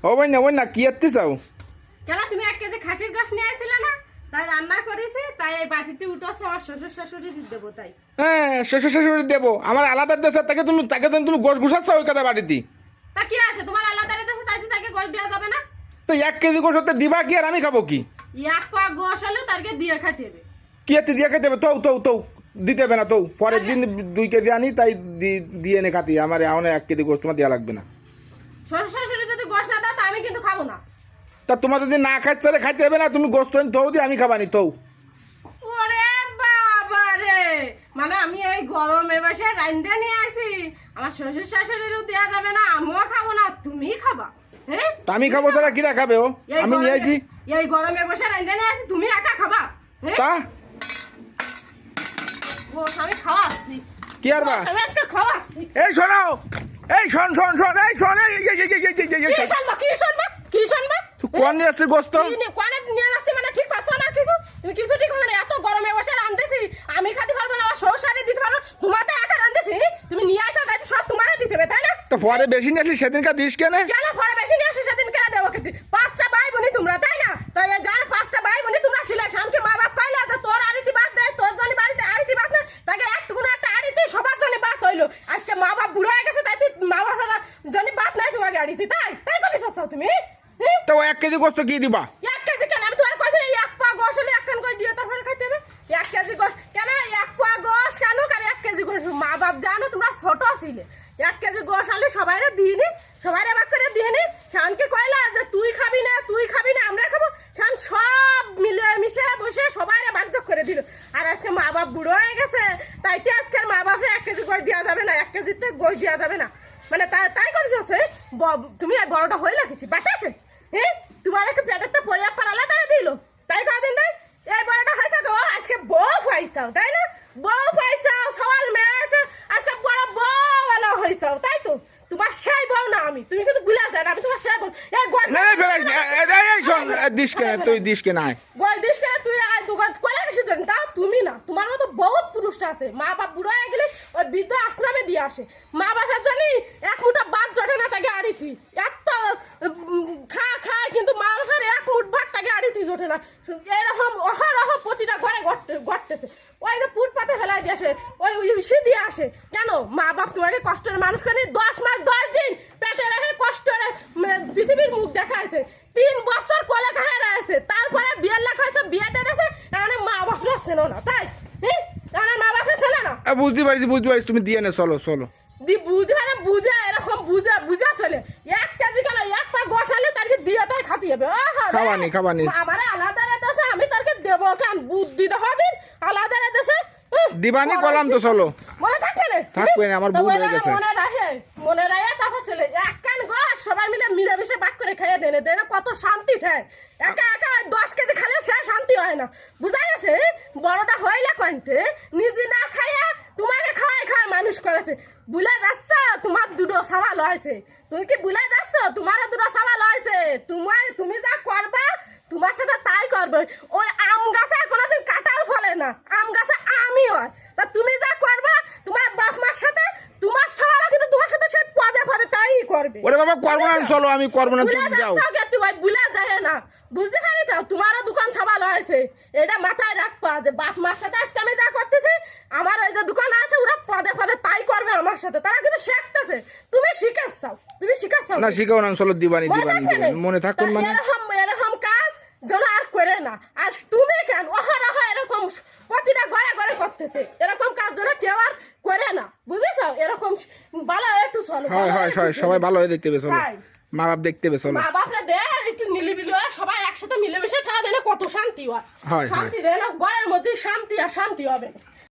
ওই না কি এত্তি চাও? কেন তুমি 1 কেজি খাসির গোশত নিয়ে আইছিলে না? তাই রান্না করেছি, তাই এই বাটিটি উঠেছে আমার শ্বশুর শাশুড়ি দেবো তাই। হ্যাঁ শ্বশুর শাশুড়ি দেবো, আমার আলাদা দেশে তাকে তুমি গোশ ঘুষাচ্ছ ওই কথা বাড়িতে। তা কি আছে তোমার আলাদা রেখেছে, তাই তাকে গোশত দেওয়া যাবে না? তো 1 কেজি গোশ হতে দিবা কি আর আমি খাবো কি? 1 পা গোশত হলেও তাকে দিয়ে খাইতে হবে। কি এত্তি দিয়ে খেতে হবে? তো দিতে হবে না তো, পরের দিন 2 কেজি আনি তাই দিয়ে এনে খাতি। আমার এখন 1 কেজি গোশ তোমার দেওয়া লাগবে না। শ্বশুর শাশুড়ি যদি গোশত না দাও তা আমি কিন্তু খাবো না। তা তোমার যদি না খাইতে তাহলে খাইতে হবে না, তুমি গোশ তো দিয়ে আমি খাবানি তো। ওরে বাবা রে, মানে আমি এই গরমে বসে রাইন্দা নিয়ে আসি, আমার শ্বশুর শাশুড়িরও দেওয়া যাবে না, আমিও খাবো না, তুমিই খাবা? হ্যাঁ তা আমি খাবো, তারা কিরা খাবে? ও আমি নিয়ে আইছি। এই গরমে বসে রাইন্দা নিয়ে আসি, তুমি একা খাবা? তা গোশ আমি খাওয়াচ্ছি, কি আর বা? আমি আজকে খাওয়াচ্ছি। এই শোনো, এই শোন এই শোন, কি শুনবা? কোন নিয়ে আসছিস গোস্ত? কোনে নিয়ে আসছি মানে ঠিক পাচ্ছ না কিছু? তুমি কিছু ঠিক হলো না, এত গরমে বসে রাঁধতেছি, আমি খাতে পারবো না, আমার সংসারে দিতে পারবো, তোমাদের একা রাঁধতেছি, তুমি নিয়ে আসো তাই সব তোমারে দিতে হবে তাই না? তো পরে বেশি নিয়ে আসলি সেদিনকার দিস কেনে? কেন পরে বেশি নিয়ে আসো সেদিন কেন দেবো? 5টা ভাই বোনি তোমরা তাই না? তো যার 5টা ভাই বোনি তোমরা ছিলে, শামকে মা বাপ কইলা যে তোর আড়িতে বাদ দে, তোর জন্য বাড়িতে আড়িতে বাদ না, তাকে একটুকুন একটা আড়িতে সবার জন্য বাদ হইলো। আজকে মা বাপ বুড়ো হয়ে গেছে, তাই মা বাপের জন্য বাদ নাই তোমাকে আড়িতে, তাই করিস তুমি? তো 1 কেজি গোস্ত কি দিবা? 1 কেজি কেন? আমি তোমার কাছে 1 পা গোশ হলে 1 কান করে দিয়ে তারপর খাইতে হবে। 1 কেজি গোশ কেন? 1 পা গোশ কেন? কার 1 কেজি গোশ? মা বাপ জানো তোমরা ছোট ছিলে, 1 কেজি গোশ আনলে সবাইরে দিইনি, সবাইরে ভাগ করে দিইনি। শানকে কইলা যে তুই খাবি না আমরা খাবো, শান সব মিলে মিশে বসে সবাইরে ভাগ করে দিল। আর আজকে মা বাপ বুড়ো হয়ে গেছে, তাইতে আজকের মা বাপরে 1 কেজি গোশ দেওয়া যাবে না, 1 কেজিতে গোশ দেওয়া যাবে না, মানে তাই করেছে। তুমি বড়টা হইলা কিছু বাতাসে? হ্যাঁ তোমার একটা পেটের তো পরিবার পার আলাদা দিল, তাই কদিন দেয় এই বড়টা হয়েছে গো, আজকে বউ পাইছাও তাই না? বউ পাইছাও, সওয়াল মেয়ে আছে, আজকে বড় বউ আলা হয়েছাও, তাই তো? তোমার সেই বউ না আমি, তুমি কিন্তু ভুলে যাও না, আমি তোমার সেই বউ। এই শোন, দিস কেন তুই? দিস কেন? দিস কেন তুই? দোকান কয়লা কিছু জানি তা তুমি না, তোমার মতো বহুত পুরুষটা আছে, মা বাপ বুড়ো হয়ে গেলে ওই বৃদ্ধ আশ্রমে দিয়ে আসে, মা বাপের জন্য 1 মুঠা ভাত জটে না তাকে আড়িতি, এত খায় কিন্তু মা বাপের 1 মুঠ ভাত তাকে আড়িতি জোটে না। এরকম অহরহ প্রতিটা ঘরে ঘটতেছে। ওই যে পুট পাতে ফেলাই দিয়ে আসে, ওই ইসে দিয়ে আসে কেন? মা বাপ তোমাকে কষ্টের মানুষ করে 10 মাস 10 দিন পেটে রেখে কষ্টের পৃথিবীর মুখ দেখাইছে, 3 বছর কোলে খায় আছে, তারপরে বিয়ের লেখা হয়েছে, বিয়েতে দেশে, তাহলে মা বাপরা ছিল না, তাই? তাহলে মা বাপরা ছিল না? বুঝতে পারছি, তুমি দিয়ে নে, চলো বুঝতে পারে বুঝা, এরকম বুঝা চলে। 1 কেজি কেন? 1 পা গোশ আনলে তাকে দিয়েটাই খাতে হবে। খাবানি আমার আলাদা রেতেছে, আমি তাকে দেবো কেন? বুদ্ধি দেখা দিন আলাদা রেতেছে দিবানি কলাম তো, চলো। মনে থাকবে না? থাকবে না, আমার ভুল হয়ে গেছে। মনে রাখে তারপর চলে 1 কান গোশ সবাই মিলেমিশে ভাগ করে খেয়ে দেনে কত শান্তি ঠায়। একা 10 কেজি খালেও সে শান্তি হয় না, বুঝা গেছে? বড়টা হইলে কইতে নিজে না খাইয়া তোমাকে খাওয়াই মানুষ করেছে, বুলা যাচ্ছ? তোমার 2টো সওয়াল হয়েছে, তুমি কি বুলা যাচ্ছ? তোমারও 2টো সওয়াল হয়েছে, তুমি যা করবা তোমার সাথে তাই করবে। ওই আম গাছে কোনোদিন কাঁঠাল ফলে না, আম গাছে আমই হয়, তা তুমি যা করবা তোমার বাপ মার সাথে, তোমার সওয়াল কিন্তু তোমার সাথে সে পদে তাই করবে। ওরে বাবা করবো না, চলো আমি করবো না, তুমি যাও। তুমি বুলা যায় না, বুঝতে পারিস? তোমারও দোকান সওয়াল হয়েছে, এটা মাথায় রাখবা যে বাপ মার সাথে আজকে আমি যা করতেছি, আমার ওই যে দোকান আছে ওরা পদে তাই করবে আমার সাথে, তারা কিন্তু শিখতেছে। তুমি শিখাচ্ছাও না? শিখাও না, চলো দিবানি মনে থাকুন, মানে এরকম কাজ যেন আর করে না। আর তুমি কেন অহরহ এরকম প্রতিটা ঘরে করতেছে, এরকম কাজ যেন কেউ আর করে না, বুঝেছ? এরকম ভালো একটু চলো, হয় সবাই ভালো হয়ে দেখতে হবে, চলো মা বাপ দেখতে হবে, চলো। মা বাপরা দে একটু নিলিবিলি হয়, সবাই একসাথে মিলেমিশে থাকা দিলে কত শান্তি হয়। শান্তি দেয় না ঘরের মধ্যে, শান্তি হবে না।